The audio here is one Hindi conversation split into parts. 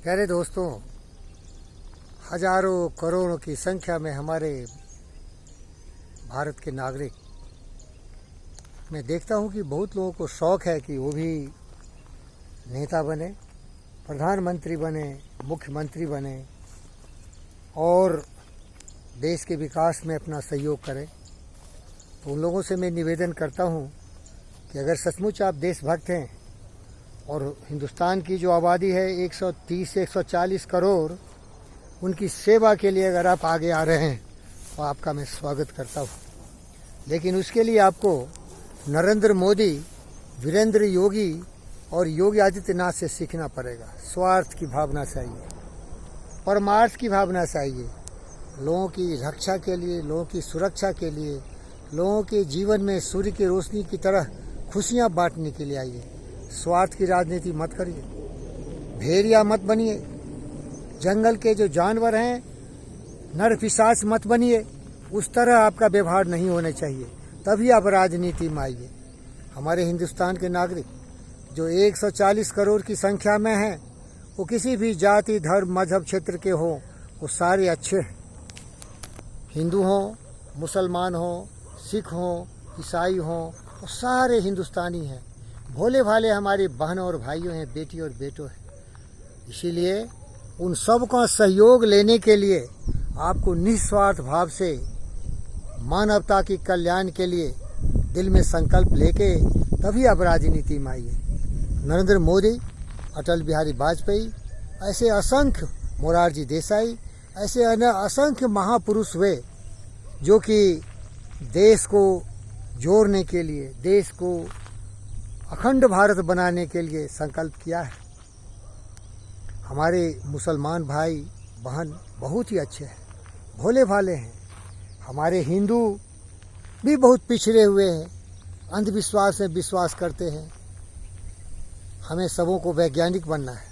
प्यारे दोस्तों, हजारों करोड़ों की संख्या में हमारे भारत के नागरिक, मैं देखता हूँ कि बहुत लोगों को शौक़ है कि वो भी नेता बने, प्रधानमंत्री बने, मुख्यमंत्री बने और देश के विकास में अपना सहयोग करें। तो उन लोगों से मैं निवेदन करता हूँ कि अगर सचमुच आप देशभक्त हैं और हिंदुस्तान की जो आबादी है 130 से 140 करोड़, उनकी सेवा के लिए अगर आप आगे आ रहे हैं तो आपका मैं स्वागत करता हूँ। लेकिन उसके लिए आपको नरेंद्र मोदी, वीरेंद्र योगी और योगी आदित्यनाथ से सीखना पड़ेगा। स्वार्थ की भावना चाहिए, परमार्थ की भावना चाहिए, लोगों की रक्षा के लिए, लोगों की सुरक्षा के लिए, लोगों के जीवन में सूर्य की रोशनी की तरह खुशियाँ बांटने के लिए आइए। स्वार्थ की राजनीति मत करिए, भेड़िया मत बनिए, जंगल के जो जानवर हैं नर पिशाच मत बनिए, उस तरह आपका व्यवहार नहीं होना चाहिए, तभी आप राजनीति में आइए। हमारे हिंदुस्तान के नागरिक जो 140 करोड़ की संख्या में हैं, वो किसी भी जाति, धर्म, मजहब, क्षेत्र के हों, वो सारे अच्छे हैं। हिंदू हों, मुसलमान हों, सिख हों, ईसाई हों, वो सारे हिंदुस्तानी हैं। भोले भाले हमारी बहनों और भाइयों हैं, बेटी और बेटों हैं। इसीलिए उन सब का सहयोग लेने के लिए आपको निस्वार्थ भाव से मानवता की कल्याण के लिए दिल में संकल्प लेके तभी आप राजनीति में आइए। नरेंद्र मोदी, अटल बिहारी वाजपेयी, ऐसे असंख्य, मोरारजी देसाई, ऐसे असंख्य महापुरुष हुए जो कि देश को जोड़ने के लिए, देश को अखंड भारत बनाने के लिए संकल्प किया है। हमारे मुसलमान भाई बहन बहुत ही अच्छे हैं, भोले भाले हैं। हमारे हिंदू भी बहुत पिछड़े हुए हैं, अंधविश्वास में विश्वास करते हैं। हमें सबों को वैज्ञानिक बनना है,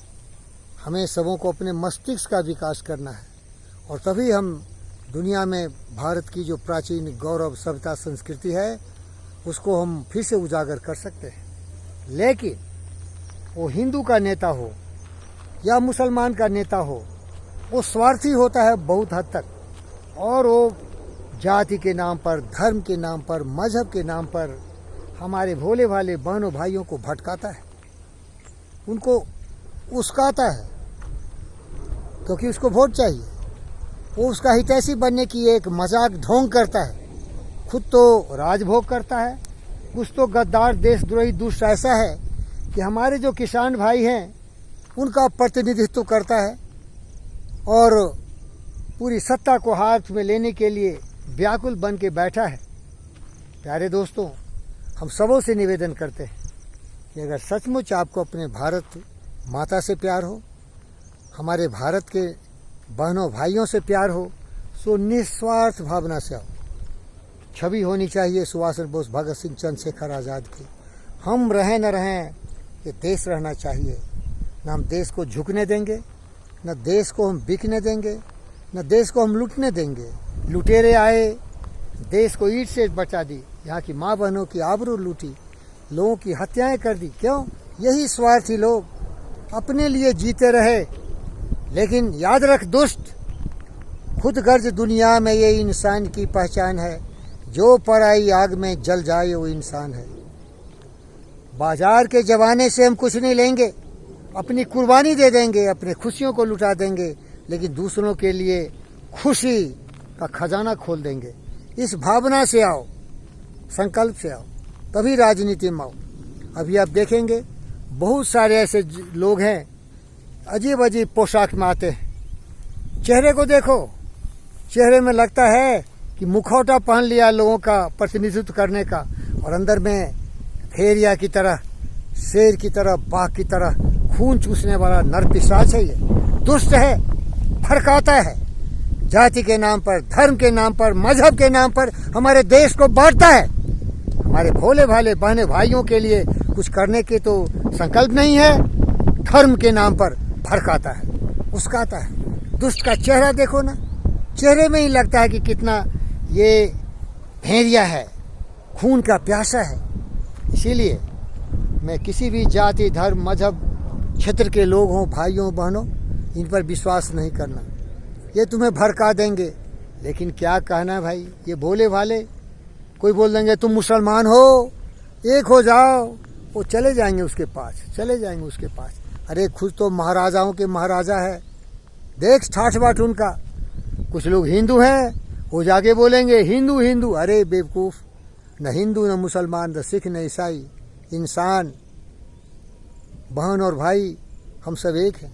हमें सबों को अपने मस्तिष्क का विकास करना है, और तभी हम दुनिया में भारत की जो प्राचीन गौरव, सभ्यता, संस्कृति है, उसको हम फिर से उजागर कर सकते हैं। लेकिन वो हिंदू का नेता हो या मुसलमान का नेता हो, वो स्वार्थी होता है बहुत हद तक, और वो जाति के नाम पर, धर्म के नाम पर, मजहब के नाम पर हमारे भोले भाले बहनों भाइयों को भटकाता है, उनको उस्काता है, क्योंकि उसको वोट चाहिए। वो उसका हितैषी बनने की एक मजाक ढोंग करता है, खुद तो राजभोग करता है। कुछ तो गद्दार, देशद्रोही, दुष्ट ऐसा है कि हमारे जो किसान भाई हैं उनका प्रतिनिधित्व करता है और पूरी सत्ता को हाथ में लेने के लिए व्याकुल बन के बैठा है। प्यारे दोस्तों, हम सबों से निवेदन करते हैं कि अगर सचमुच आपको अपने भारत माता से प्यार हो, हमारे भारत के बहनों भाइयों से प्यार हो, तो निस्वार्थ भावना से आओ। छवि होनी चाहिए सुभाष चंद्र बोस, भगत सिंह, चंद्रशेखर आज़ाद की। हम रहें न रहें, ये देश रहना चाहिए। न हम देश को झुकने देंगे, न देश को हम बिकने देंगे, न देश को हम लूटने देंगे। लुटेरे आए, देश को ईंट से बचा दी, यहाँ की माँ बहनों की आबरू लूटी, लोगों की हत्याएं कर दी। क्यों? यही स्वार्थी लोग अपने लिए जीते रहे। लेकिन याद रख दुष्ट, खुद गर्ज दुनिया में ये इंसान की पहचान है, जो पराई आग में जल जाए वो इंसान है। बाजार के जमाने से हम कुछ नहीं लेंगे, अपनी कुर्बानी दे देंगे, अपने खुशियों को लुटा देंगे, लेकिन दूसरों के लिए खुशी का खजाना खोल देंगे। इस भावना से आओ, संकल्प से आओ, तभी राजनीति में आओ। अभी आप देखेंगे बहुत सारे ऐसे लोग हैं अजीब अजीब पोशाक में आते हैं। चेहरे को देखो, चेहरे में लगता है कि मुखौटा पहन लिया लोगों का प्रतिनिधित्व करने का, और अंदर में भेड़िया की तरह, शेर की तरह, बाघ की तरह खून चूसने वाला नरपिशाच है। ये दुष्ट है, भड़काता है, जाति के नाम पर, धर्म के नाम पर, मजहब के नाम पर हमारे देश को बांटता है। हमारे भोले भाले बहने भाइयों के लिए कुछ करने के तो संकल्प नहीं है, धर्म के नाम पर भड़काता है, उस्काता है। दुष्ट का चेहरा देखो ना, चेहरे में ही लगता है कि कितना ये भेड़िया है, खून का प्यासा है। इसीलिए मैं किसी भी जाति, धर्म, मजहब, क्षेत्र के लोग हों, भाइयों बहनों, इन पर विश्वास नहीं करना, ये तुम्हें भड़का देंगे। लेकिन क्या कहना भाई, ये भोले भाले, कोई बोल देंगे तुम मुसलमान हो, एक हो जाओ, वो चले जाएंगे उसके पास, चले जाएंगे उसके पास। अरे खुद तो महाराजाओं के महाराजा है, देख ठाठ बाट उनका। कुछ लोग हिंदू हैं, वो जाके बोलेंगे हिंदू हिंदू। अरे बेवकूफ़, न हिंदू न मुसलमान न सिख न ईसाई, इंसान, बहन और भाई हम सब एक हैं।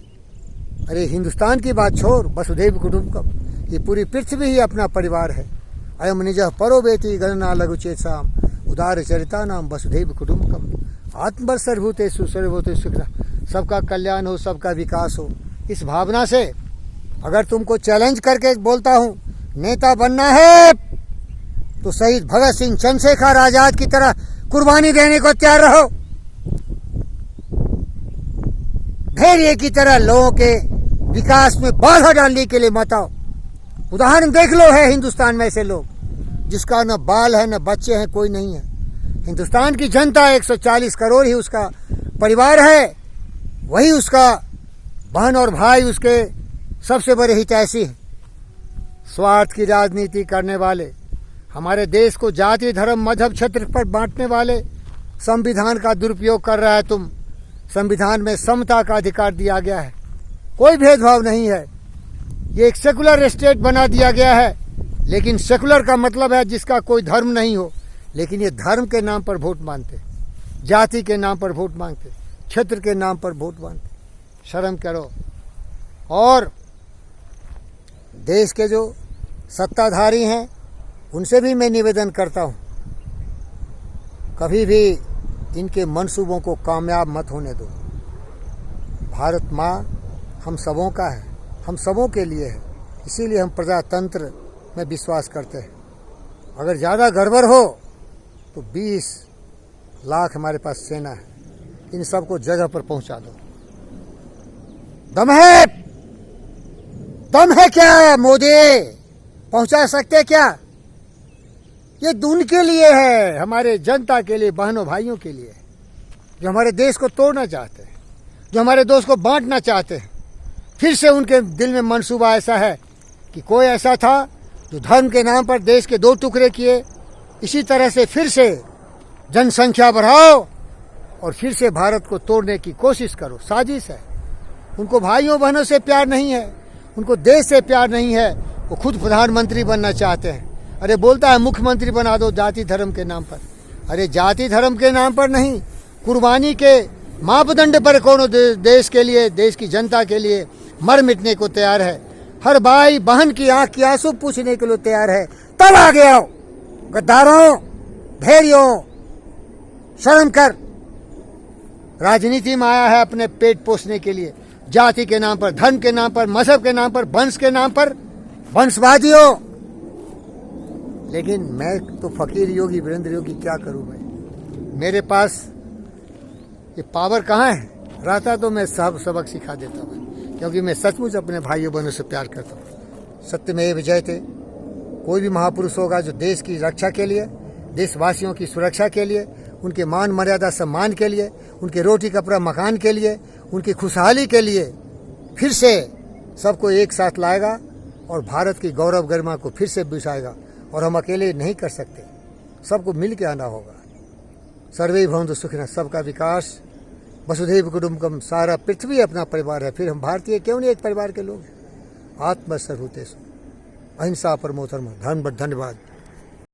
अरे हिंदुस्तान की बात छोड़, वसुधैव कुटुंबकम, ये पूरी पृथ्वी ही अपना परिवार है। अयम निजः परो वेति गणना लघुचेतसाम उदार चरिता नाम वसुधैव कुटुंबकम। आत्मवर सर्वभूतेषु सर्वभूतेषु सुखिनः, सबका कल्याण हो, सबका विकास हो। इस भावना से अगर तुमको चैलेंज करके बोलता हूँ नेता बनना है तो शहीद भगत सिंह, चंद्रशेखर आजाद की तरह कुर्बानी देने को तैयार रहो। धैर्य की तरह लोगों के विकास में बाधा डालने के लिए मत आओ। उदाहरण देख लो, है हिंदुस्तान में ऐसे लोग जिसका न बाल है न बच्चे हैं, कोई नहीं है। हिंदुस्तान की जनता 140 करोड़ ही उसका परिवार है, वही उसका बहन और भाई उसके सबसे बड़े हितैषी हैं। स्वार्थ की राजनीति करने वाले, हमारे देश को जाति धर्म मजहब क्षेत्र पर बांटने वाले, संविधान का दुरुपयोग कर रहा है तुम। संविधान में समता का अधिकार दिया गया है, कोई भेदभाव नहीं है। ये एक सेकुलर स्टेट बना दिया गया है, लेकिन सेकुलर का मतलब है जिसका कोई धर्म नहीं हो। लेकिन ये धर्म के नाम पर वोट मांगते, जाति के नाम पर वोट मांगते, क्षेत्र के नाम पर वोट मांगते। शर्म करो। और देश के जो सत्ताधारी हैं उनसे भी मैं निवेदन करता हूँ, कभी भी इनके मंसूबों को कामयाब मत होने दो। भारत माँ हम सबों का है, हम सबों के लिए है, इसीलिए हम प्रजातंत्र में विश्वास करते हैं। अगर ज़्यादा गड़बड़ हो तो 20 लाख हमारे पास सेना है, इन सबको जगह पर पहुंचा दो। दम है क्या मोदी, पहुंचा सकते क्या? ये उनके लिए है, हमारे जनता के लिए, बहनों भाइयों के लिए, जो हमारे देश को तोड़ना चाहते हैं, जो हमारे देश को बांटना चाहते हैं। फिर से उनके दिल में मंसूबा ऐसा है कि कोई ऐसा था जो धर्म के नाम पर देश के 2 टुकड़े किए, इसी तरह से फिर से जनसंख्या बढ़ाओ और फिर से भारत को तोड़ने की कोशिश करो। साजिश है। उनको भाइयों बहनों से प्यार नहीं है, उनको देश से प्यार नहीं है, वो खुद प्रधानमंत्री बनना चाहते हैं। अरे बोलता है मुख्यमंत्री बना दो जाति धर्म के नाम पर। अरे जाति धर्म के नाम पर नहीं, कुर्बानी के मापदंड पर कौन देश के लिए, देश की जनता के लिए मर मिटने को तैयार है। हर भाई बहन की आंख की आंसू पूछने के लिए तैयार है। तब आगे आओ गद्दारों, भेड़ियों, शर्म कर। राजनीति में आया है अपने पेट पोषने के लिए, जाति के नाम पर, धर्म के नाम पर, मजहब के नाम पर, वंश के नाम पर, वंशवादियों। लेकिन मैं तो फकीर योगी वीरेंद्र योगी, क्या करूं मैं? मेरे पास ये पावर कहाँ है? रहता तो मैं सब सबक सिखा देता हूँ, क्योंकि मैं सचमुच अपने भाइयों बहनों से प्यार करता हूँ। सत्यमेव विजयते। कोई भी महापुरुष होगा जो देश की रक्षा के लिए, देशवासियों की सुरक्षा के लिए, उनके मान मर्यादा सम्मान के लिए, उनके रोटी कपड़ा मकान के लिए, उनकी खुशहाली के लिए फिर से सबको एक साथ लाएगा और भारत की गौरव गरिमा को फिर से बिसाएगा। और हम अकेले नहीं कर सकते, सबको मिल के आना होगा। सर्वे भवन्तु सुखिनः, सबका विकास, वसुधैव कुटुंबकम, सारा पृथ्वी अपना परिवार है। फिर हम भारतीय क्यों नहीं एक परिवार के लोग हैं? आत्मसर्वभूतेषु अहिंसा परमो धर्मः। धन्यवाद।